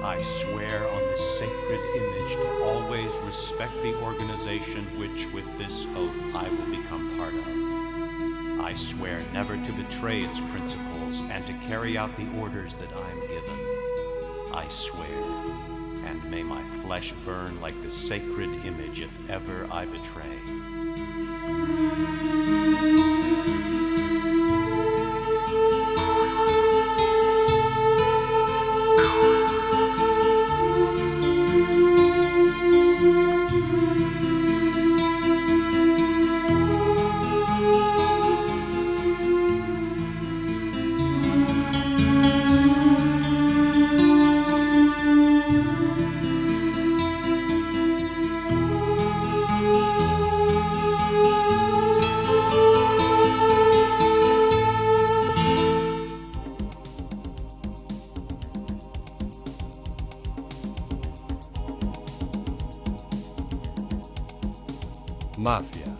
I swear on this sacred image to always respect the organization which with this oath I will become part of. I swear never to betray its principles and to carry out the orders that I am given. I swear, and may my flesh burn like the sacred image if ever I betray. Mafia,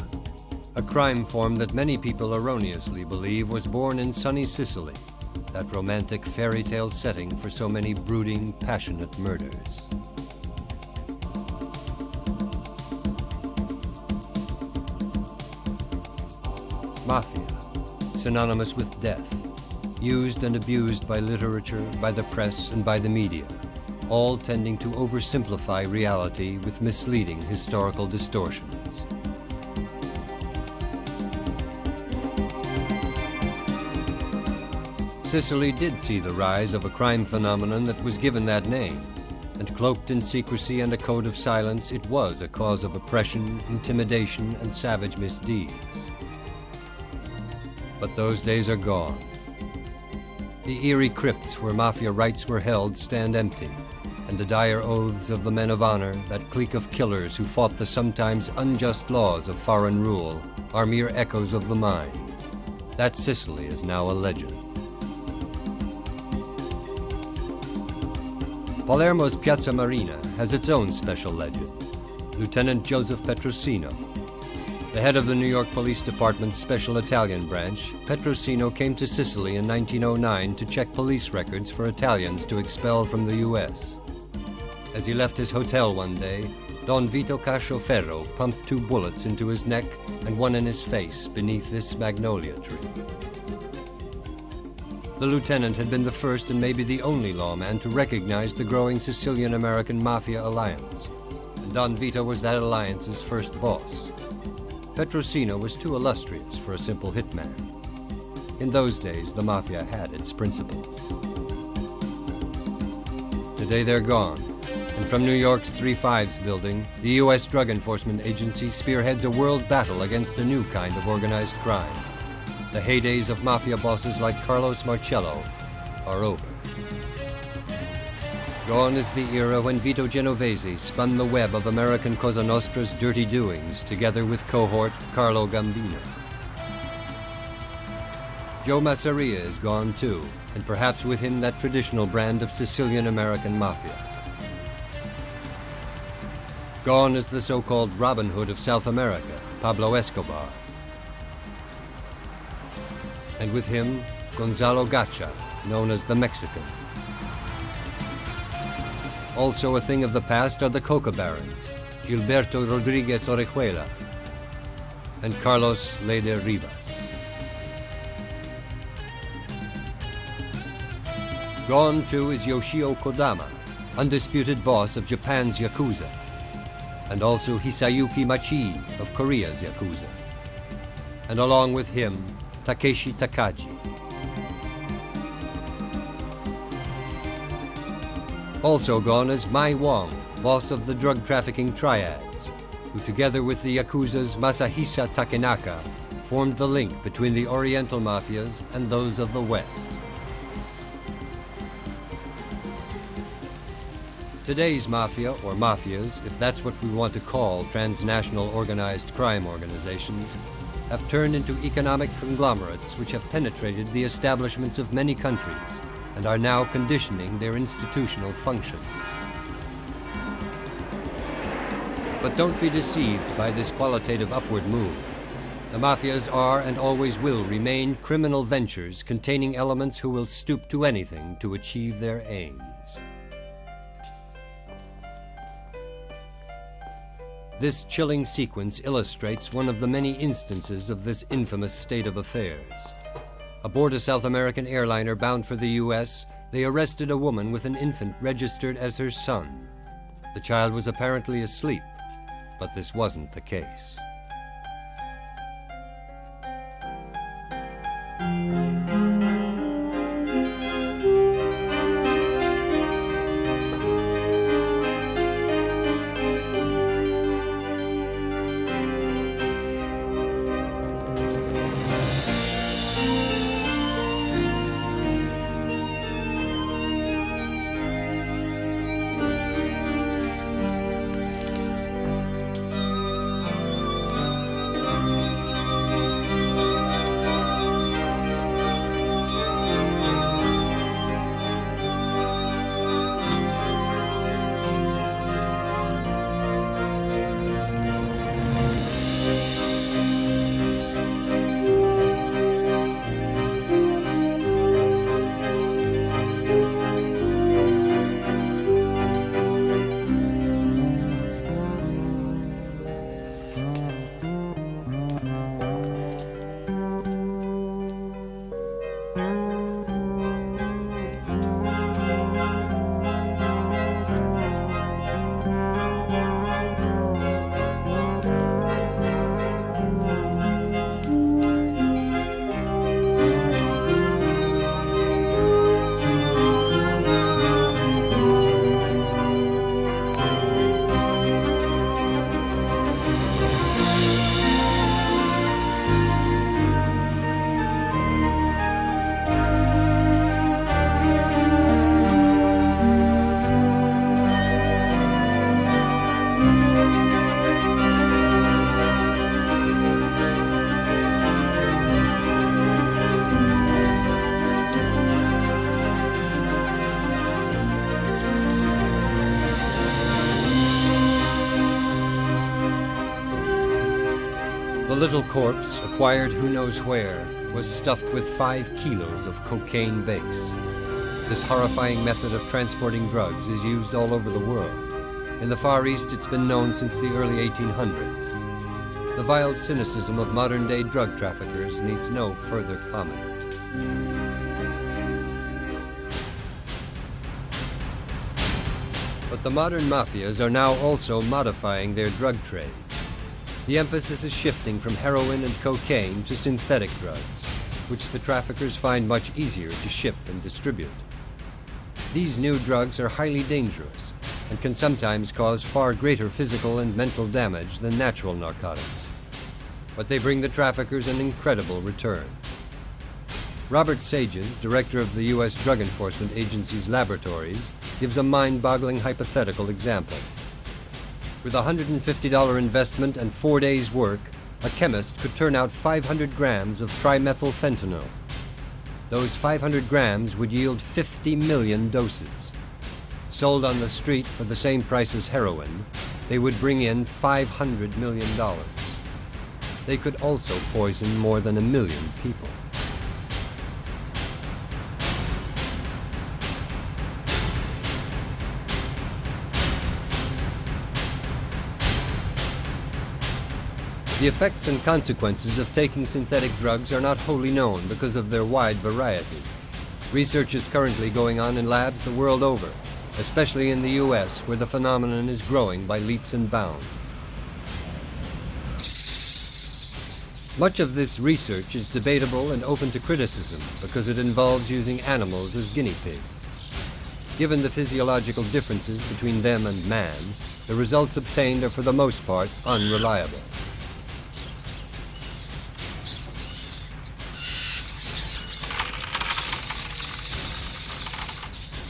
a crime form that many people erroneously believe was born in sunny Sicily, that romantic fairy tale setting for so many brooding, passionate murders. Mafia, synonymous with death, used and abused by literature, by the press, and by the media, all tending to oversimplify reality with misleading historical distortions. Sicily did see the rise of a crime phenomenon that was given that name, and cloaked in secrecy and a code of silence, it was a cause of oppression, intimidation, and savage misdeeds. But those days are gone. The eerie crypts where mafia rites were held stand empty, and the dire oaths of the men of honor, that clique of killers who fought the sometimes unjust laws of foreign rule, are mere echoes of the mind. That Sicily is now a legend. Palermo's Piazza Marina has its own special legend, Lieutenant Joseph Petrosino. The head of the New York Police Department's Special Italian Branch, Petrosino came to Sicily in 1909 to check police records for Italians to expel from the U.S. As he left his hotel one day, Don Vito Cascioferro pumped 2 bullets into his neck and 1 in his face beneath this magnolia tree. The lieutenant had been the first and maybe the only lawman to recognize the growing Sicilian-American Mafia alliance, and Don Vito was that alliance's first boss. Petrosino was too illustrious for a simple hitman. In those days, the Mafia had its principles. Today they're gone, and from New York's 3 Fives building, the U.S. Drug Enforcement Agency spearheads a world battle against a new kind of organized crime. The heydays of Mafia bosses like Carlos Marcello are over. Gone is the era when Vito Genovese spun the web of American Cosa Nostra's dirty doings together with cohort Carlo Gambino. Joe Masseria is gone too, and perhaps with him that traditional brand of Sicilian-American Mafia. Gone is the so-called Robin Hood of South America, Pablo Escobar. And with him, Gonzalo Gacha, known as the Mexican. Also a thing of the past are the coca barons, Gilberto Rodriguez Orejuela and Carlos Lede Rivas. Gone too is Yoshio Kodama, undisputed boss of Japan's Yakuza, and also Hisayuki Machi of Korea's Yakuza. And along with him, Takeshi Takagi. Also gone is Mai Wong, boss of the drug trafficking triads, who together with the Yakuza's Masahisa Takenaka formed the link between the Oriental Mafias and those of the West. Today's Mafia, or Mafias, if that's what we want to call transnational organized crime organizations, have turned into economic conglomerates which have penetrated the establishments of many countries and are now conditioning their institutional functions. But don't be deceived by this qualitative upward move. The Mafias are and always will remain criminal ventures containing elements who will stoop to anything to achieve their aims. This chilling sequence illustrates one of the many instances of this infamous state of affairs. Aboard a South American airliner bound for the U.S., they arrested a woman with an infant registered as her son. The child was apparently asleep, but this wasn't the case. The little corpse, acquired who knows where, was stuffed with 5 kilos of cocaine base. This horrifying method of transporting drugs is used all over the world. In the Far East, it's been known since the early 1800s. The vile cynicism of modern-day drug traffickers needs no further comment. But the modern mafias are now also modifying their drug trade. The emphasis is shifting from heroin and cocaine to synthetic drugs, which the traffickers find much easier to ship and distribute. These new drugs are highly dangerous and can sometimes cause far greater physical and mental damage than natural narcotics. But they bring the traffickers an incredible return. Robert Sages, director of the U.S. Drug Enforcement Agency's laboratories, gives a mind-boggling hypothetical example. With a $150 investment and 4 days' work, a chemist could turn out 500 grams of trimethylfentanyl. Those 500 grams would yield 50 million doses. Sold on the street for the same price as heroin, they would bring in $500 million. They could also poison more than 1 million people. The effects and consequences of taking synthetic drugs are not wholly known because of their wide variety. Research is currently going on in labs the world over, especially in the U.S., where the phenomenon is growing by leaps and bounds. Much of this research is debatable and open to criticism because it involves using animals as guinea pigs. Given the physiological differences between them and man, the results obtained are for the most part unreliable.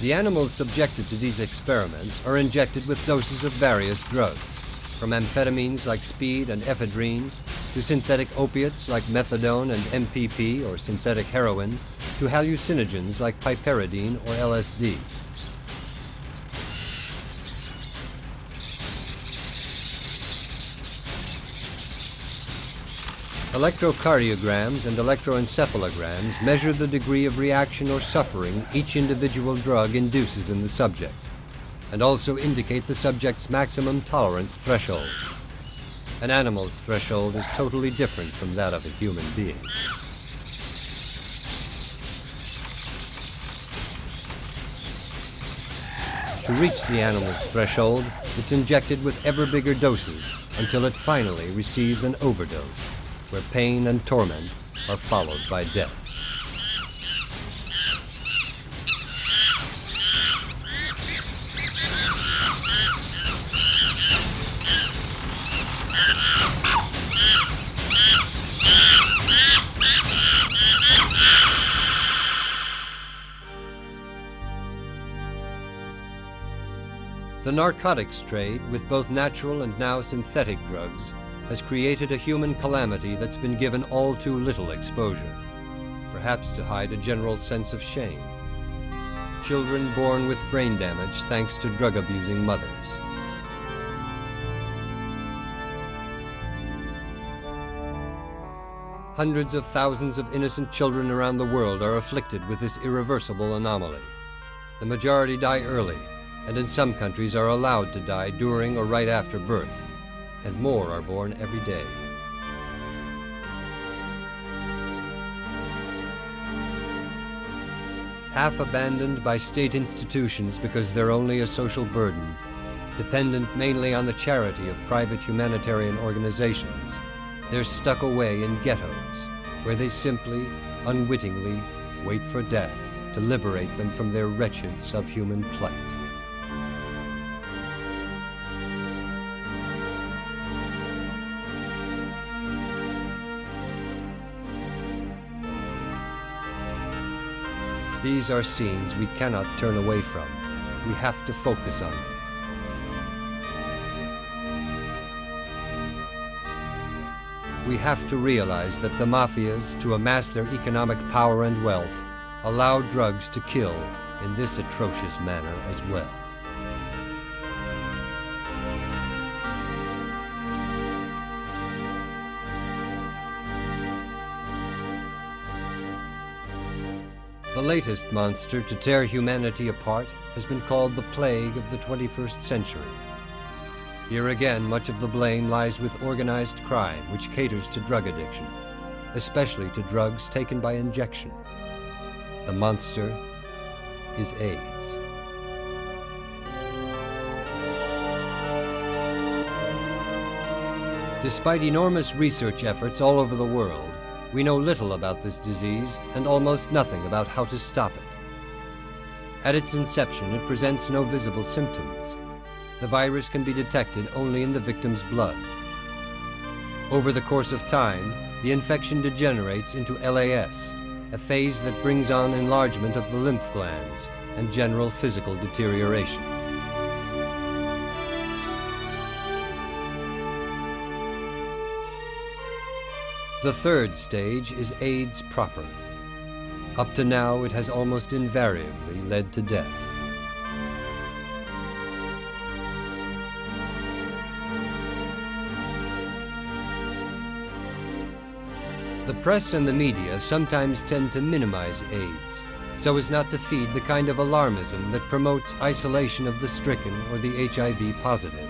The animals subjected to these experiments are injected with doses of various drugs, from amphetamines like speed and ephedrine, to synthetic opiates like methadone and MPP or synthetic heroin, to hallucinogens like piperidine or LSD. Electrocardiograms and electroencephalograms measure the degree of reaction or suffering each individual drug induces in the subject, and also indicate the subject's maximum tolerance threshold. An animal's threshold is totally different from that of a human being. To reach the animal's threshold, it's injected with ever bigger doses until it finally receives an overdose, where pain and torment are followed by death. The narcotics trade, with both natural and now synthetic drugs, has created a human calamity that's been given all too little exposure, perhaps to hide a general sense of shame. Children born with brain damage thanks to drug-abusing mothers. Hundreds of thousands of innocent children around the world are afflicted with this irreversible anomaly. The majority die early, and in some countries are allowed to die during or right after birth, and more are born every day. Half abandoned by state institutions because they're only a social burden, dependent mainly on the charity of private humanitarian organizations, they're stuck away in ghettos, where they simply, unwittingly, wait for death to liberate them from their wretched subhuman plight. These are scenes we cannot turn away from. We have to focus on them. We have to realize that the mafias, to amass their economic power and wealth, allow drugs to kill in this atrocious manner as well. The latest monster to tear humanity apart has been called the plague of the 21st century. Here again, much of the blame lies with organized crime, which caters to drug addiction, especially to drugs taken by injection. The monster is AIDS. Despite enormous research efforts all over the world, we know little about this disease and almost nothing about how to stop it. At its inception, it presents no visible symptoms. The virus can be detected only in the victim's blood. Over the course of time, the infection degenerates into LAS, a phase that brings on enlargement of the lymph glands and general physical deterioration. The third stage is AIDS proper. Up to now, it has almost invariably led to death. The press and the media sometimes tend to minimize AIDS, so as not to feed the kind of alarmism that promotes isolation of the stricken or the HIV positive.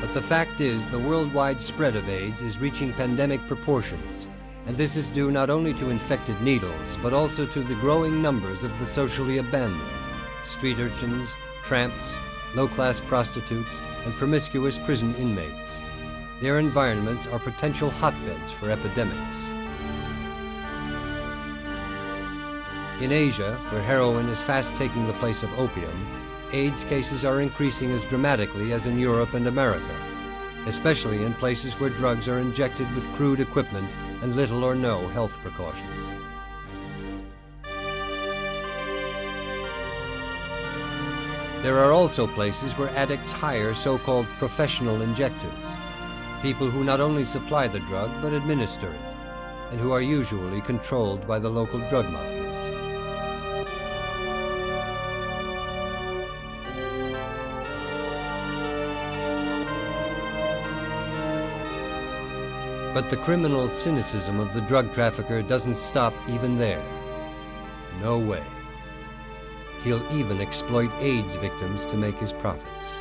But the fact is, the worldwide spread of AIDS is reaching pandemic proportions, and this is due not only to infected needles, but also to the growing numbers of the socially abandoned, street urchins, tramps, low-class prostitutes, and promiscuous prison inmates. Their environments are potential hotbeds for epidemics. In Asia, where heroin is fast taking the place of opium, AIDS cases are increasing as dramatically as in Europe and America, especially in places where drugs are injected with crude equipment and little or no health precautions. There are also places where addicts hire so-called professional injectors, people who not only supply the drug but administer it, and who are usually controlled by the local drug mafias. But the criminal cynicism of the drug trafficker doesn't stop even there. no way. He'll even exploit AIDS victims to make his profits.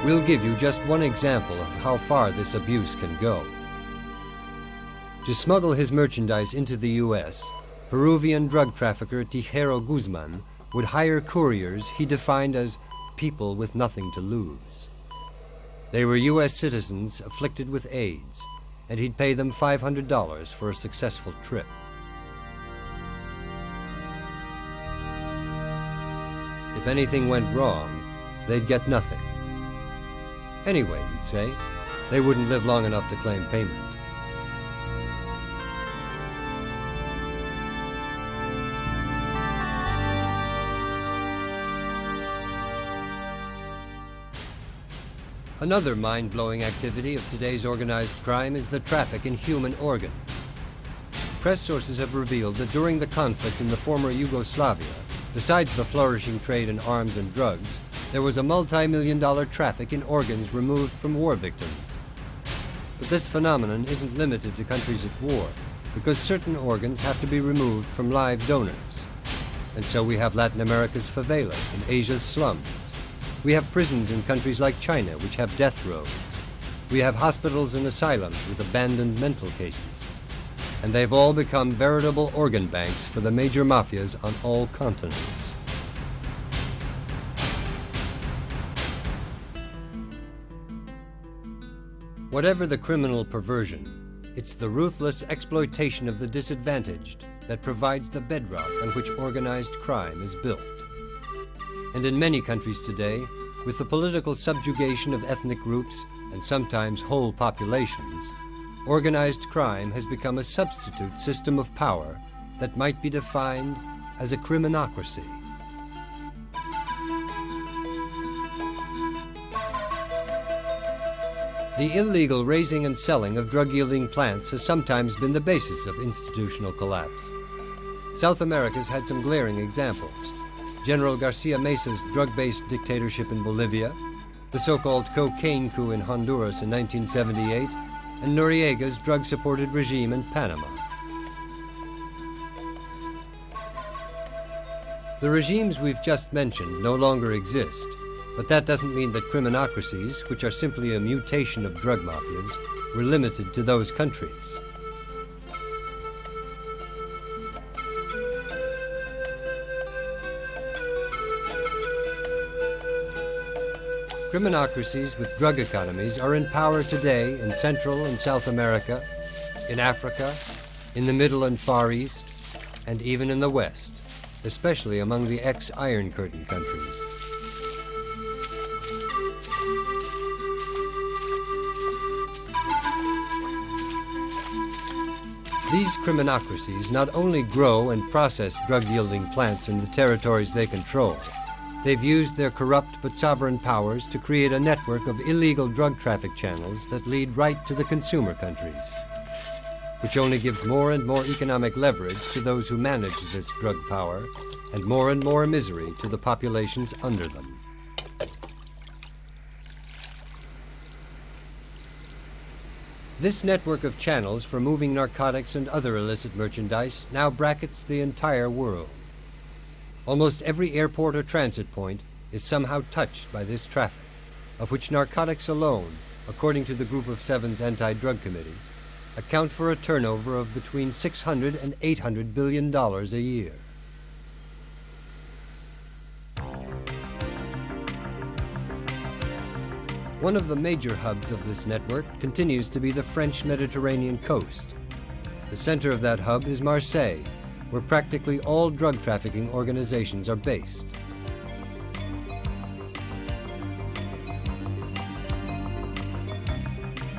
We'll give you just one example of how far this abuse can go. To smuggle his merchandise into the U.S., Peruvian drug trafficker Tijero Guzman would hire couriers he defined as people with nothing to lose. They were U.S. citizens afflicted with AIDS, and he'd pay them $500 for a successful trip. If anything went wrong, they'd get nothing. Anyway, he'd say, they wouldn't live long enough to claim payment. Another mind-blowing activity of today's organized crime is the traffic in human organs. Press sources have revealed that during the conflict in the former Yugoslavia, besides the flourishing trade in arms and drugs, there was a multi-million-dollar traffic in organs removed from war victims. But this phenomenon isn't limited to countries at war, because certain organs have to be removed from live donors. And so we have Latin America's favelas and Asia's slums. We have prisons in countries like China, which have death rows. We have hospitals and asylums with abandoned mental cases. And they've all become veritable organ banks for the major mafias on all continents. Whatever the criminal perversion, it's the ruthless exploitation of the disadvantaged that provides the bedrock on which organized crime is built. And in many countries today, with the political subjugation of ethnic groups and sometimes whole populations, organized crime has become a substitute system of power that might be defined as a criminocracy. The illegal raising and selling of drug-yielding plants has sometimes been the basis of institutional collapse. South America's had some glaring examples. General Garcia Mesa's drug-based dictatorship in Bolivia, the so-called cocaine coup in Honduras in 1978, and Noriega's drug-supported regime in Panama. The regimes we've just mentioned no longer exist, but that doesn't mean that criminocracies, which are simply a mutation of drug mafias, were limited to those countries. Criminocracies with drug economies are in power today in Central and South America, in Africa, in the Middle and Far East, and even in the West, especially among the ex-Iron Curtain countries. These criminocracies not only grow and process drug-yielding plants in the territories they control, they've used their corrupt but sovereign powers to create a network of illegal drug traffic channels that lead right to the consumer countries, which only gives more and more economic leverage to those who manage this drug power and more misery to the populations under them. This network of channels for moving narcotics and other illicit merchandise now brackets the entire world. Almost every airport or transit point is somehow touched by this traffic, of which narcotics alone, according to the Group of Seven's Anti-Drug Committee, account for a turnover of between $600 and $800 billion a year. One of the major hubs of this network continues to be the French Mediterranean coast. The center of that hub is Marseille, where practically all drug trafficking organizations are based.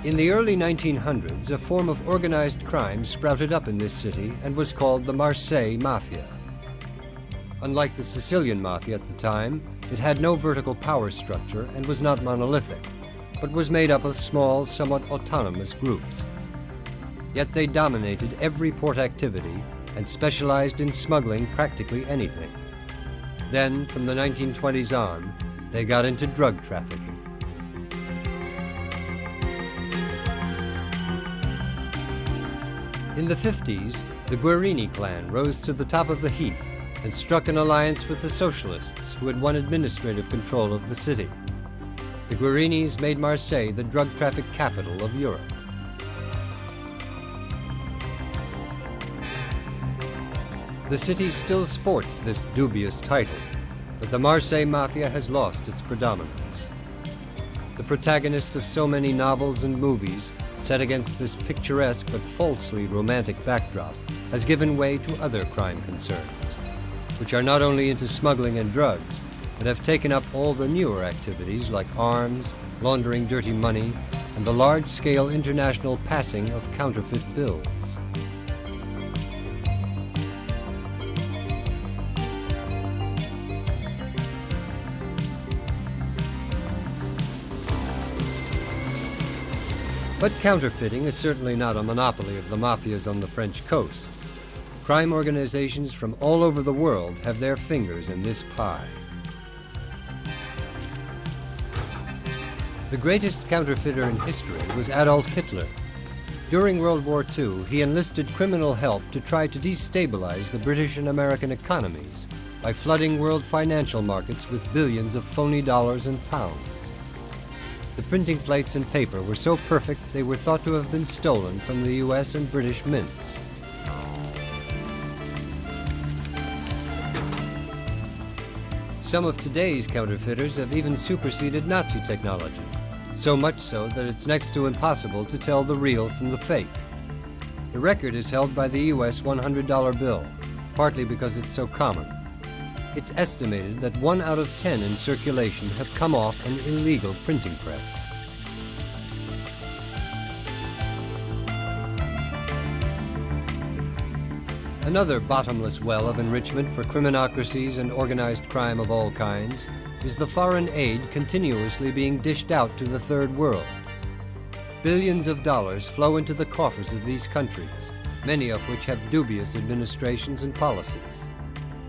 In the early 1900s, a form of organized crime sprouted up in this city and was called the Marseille Mafia. Unlike the Sicilian Mafia at the time, it had no vertical power structure and was not monolithic, but was made up of small, somewhat autonomous groups. Yet they dominated every port activity and specialized in smuggling practically anything. Then, from the 1920s on, They got into drug trafficking. In the 50s, the Guerini clan rose to the top of the heap and struck an alliance with the socialists who had won administrative control of the city. The Guerinis made Marseille the drug traffic capital of Europe. The city still sports this dubious title, but the Marseille Mafia has lost its predominance. The protagonist of so many novels and movies, set against this picturesque but falsely romantic backdrop, has given way to other crime concerns, which are not only into smuggling and drugs, but have taken up all the newer activities like arms, laundering dirty money, and the large-scale international passing of counterfeit bills. But counterfeiting is certainly not a monopoly of the mafias on the French coast. Crime organizations from all over the world have their fingers in this pie. The greatest counterfeiter in history was Adolf Hitler. During World War II, he enlisted criminal help to try to destabilize the British and American economies by flooding world financial markets with billions of phony dollars and pounds. The printing plates and paper were so perfect they were thought to have been stolen from the US and British mints. Some of today's counterfeiters have even superseded Nazi technology, so much so that it's next to impossible to tell the real from the fake. The record is held by the US $100 bill, partly because it's so common. It's estimated that 1 out of 10 in circulation have come off an illegal printing press. Another bottomless well of enrichment for criminocracies and organized crime of all kinds is the foreign aid continuously being dished out to the Third World. Billions of dollars flow into the coffers of these countries, many of which have dubious administrations and policies.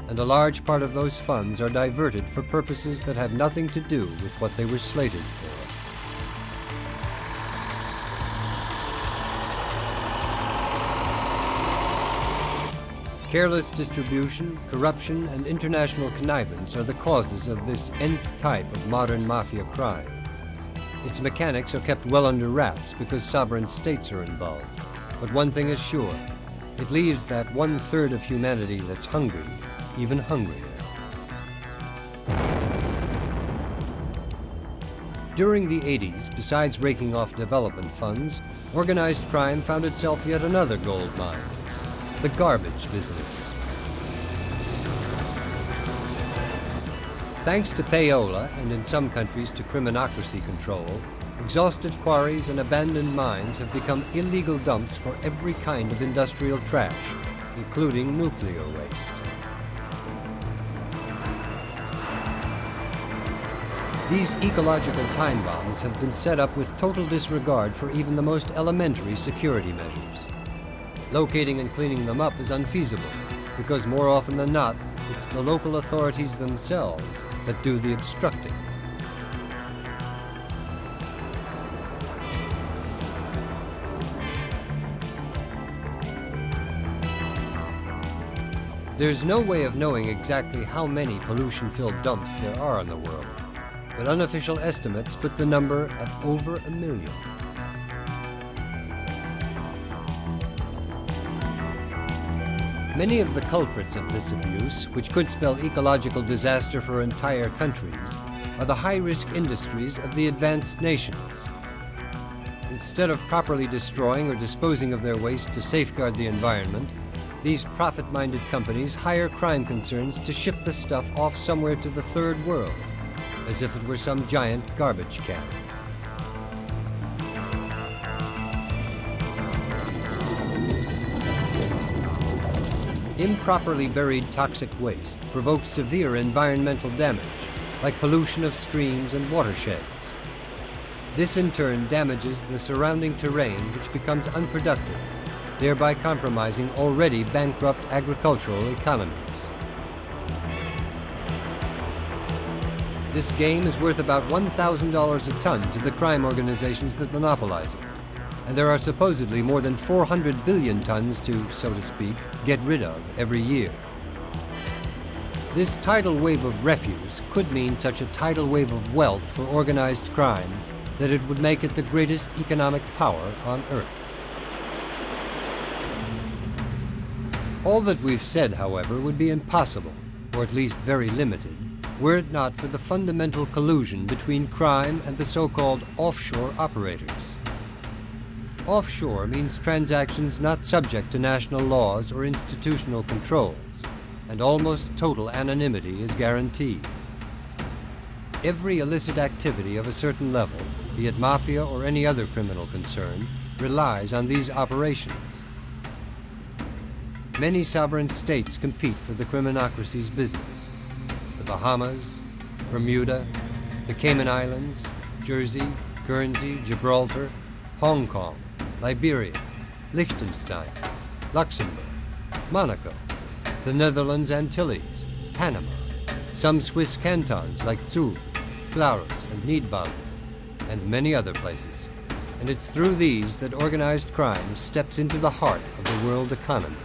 And a large part of those funds are diverted for purposes that have nothing to do with what they were slated for. Careless distribution, corruption, and international connivance are the causes of this nth type of modern mafia crime. Its mechanics are kept well under wraps because sovereign states are involved. But one thing is sure, it leaves that 1/3 of humanity that's hungry even hungrier. During the 80s, besides raking off development funds, organized crime found itself yet another gold mine, the garbage business. Thanks to payola, and in some countries to criminocracy control, exhausted quarries and abandoned mines have become illegal dumps for every kind of industrial trash, including nuclear waste. These ecological time bombs have been set up with total disregard for even the most elementary security measures. Locating and cleaning them up is unfeasible, because more often than not, it's the local authorities themselves that do the obstructing. There's no way of knowing exactly how many pollution-filled dumps there are in the world, but unofficial estimates put the number at over 1 million. Many of the culprits of this abuse, which could spell ecological disaster for entire countries, are the high-risk industries of the advanced nations. Instead of properly destroying or disposing of their waste to safeguard the environment, these profit-minded companies hire crime concerns to ship the stuff off somewhere to the Third World, as if it were some giant garbage can. Improperly buried toxic waste provokes severe environmental damage, like pollution of streams and watersheds. This in turn damages the surrounding terrain, which becomes unproductive, thereby compromising already bankrupt agricultural economies. This game is worth about $1,000 a ton to the crime organizations that monopolize it, and there are supposedly more than 400 billion tons to, so to speak, get rid of every year. This tidal wave of refuse could mean such a tidal wave of wealth for organized crime that it would make it the greatest economic power on Earth. All that we've said, however, would be impossible, or at least very limited, were it not for the fundamental collusion between crime and the so-called offshore operators. Offshore means transactions not subject to national laws or institutional controls, and almost total anonymity is guaranteed. Every illicit activity of a certain level, be it mafia or any other criminal concern, relies on these operations. Many sovereign states compete for the criminocracy's business. The Bahamas, Bermuda, the Cayman Islands, Jersey, Guernsey, Gibraltar, Hong Kong, Liberia, Liechtenstein, Luxembourg, Monaco, the Netherlands Antilles, Panama, some Swiss cantons like Zug, Glarus, and Nidwalden, and many other places. And it's through these that organized crime steps into the heart of the world economy.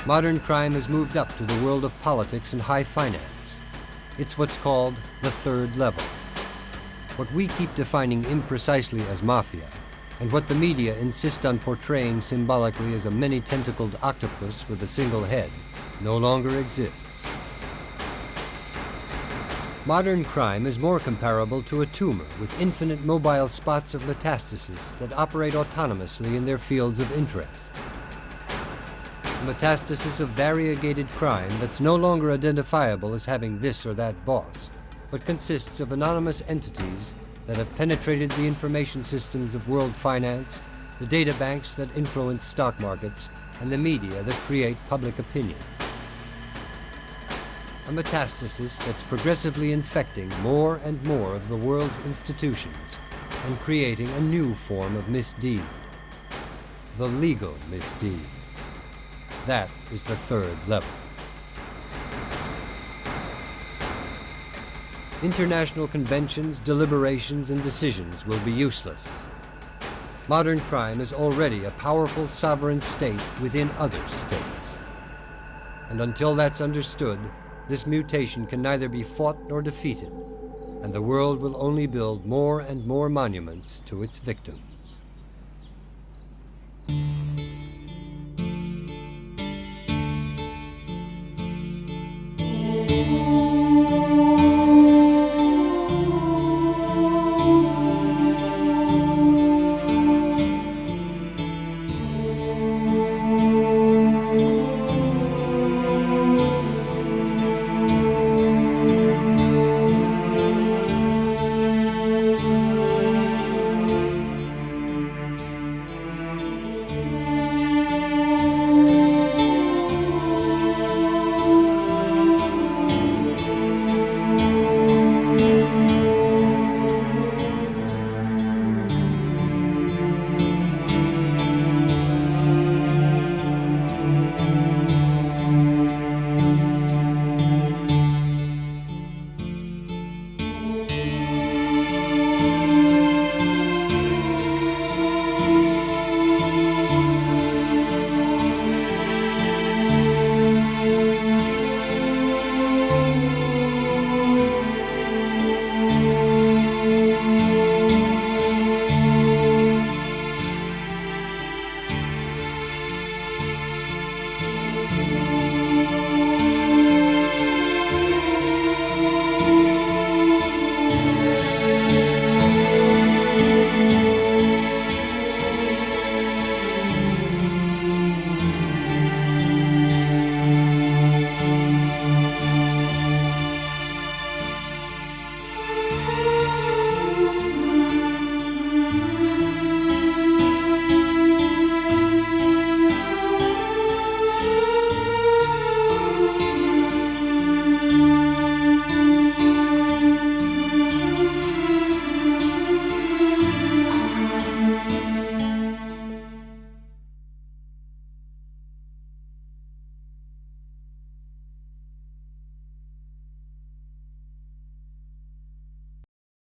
Modern crime has moved up to the world of politics and high finance. It's what's called the third level. What we keep defining imprecisely as mafia, and what the media insist on portraying symbolically as a many-tentacled octopus with a single head, no longer exists. Modern crime is more comparable to a tumor with infinite mobile spots of metastasis that operate autonomously in their fields of interest. A metastasis of variegated crime that's no longer identifiable as having this or that boss, but consists of anonymous entities that have penetrated the information systems of world finance, the data banks that influence stock markets, and the media that create public opinion. A metastasis that's progressively infecting more and more of the world's institutions and creating a new form of misdeed, the legal misdeed. That is the third level. International conventions, deliberations, and decisions will be useless. Modern crime is already a powerful sovereign state within other states. And until that's understood, this mutation can neither be fought nor defeated, and the world will only build more and more monuments to its victims.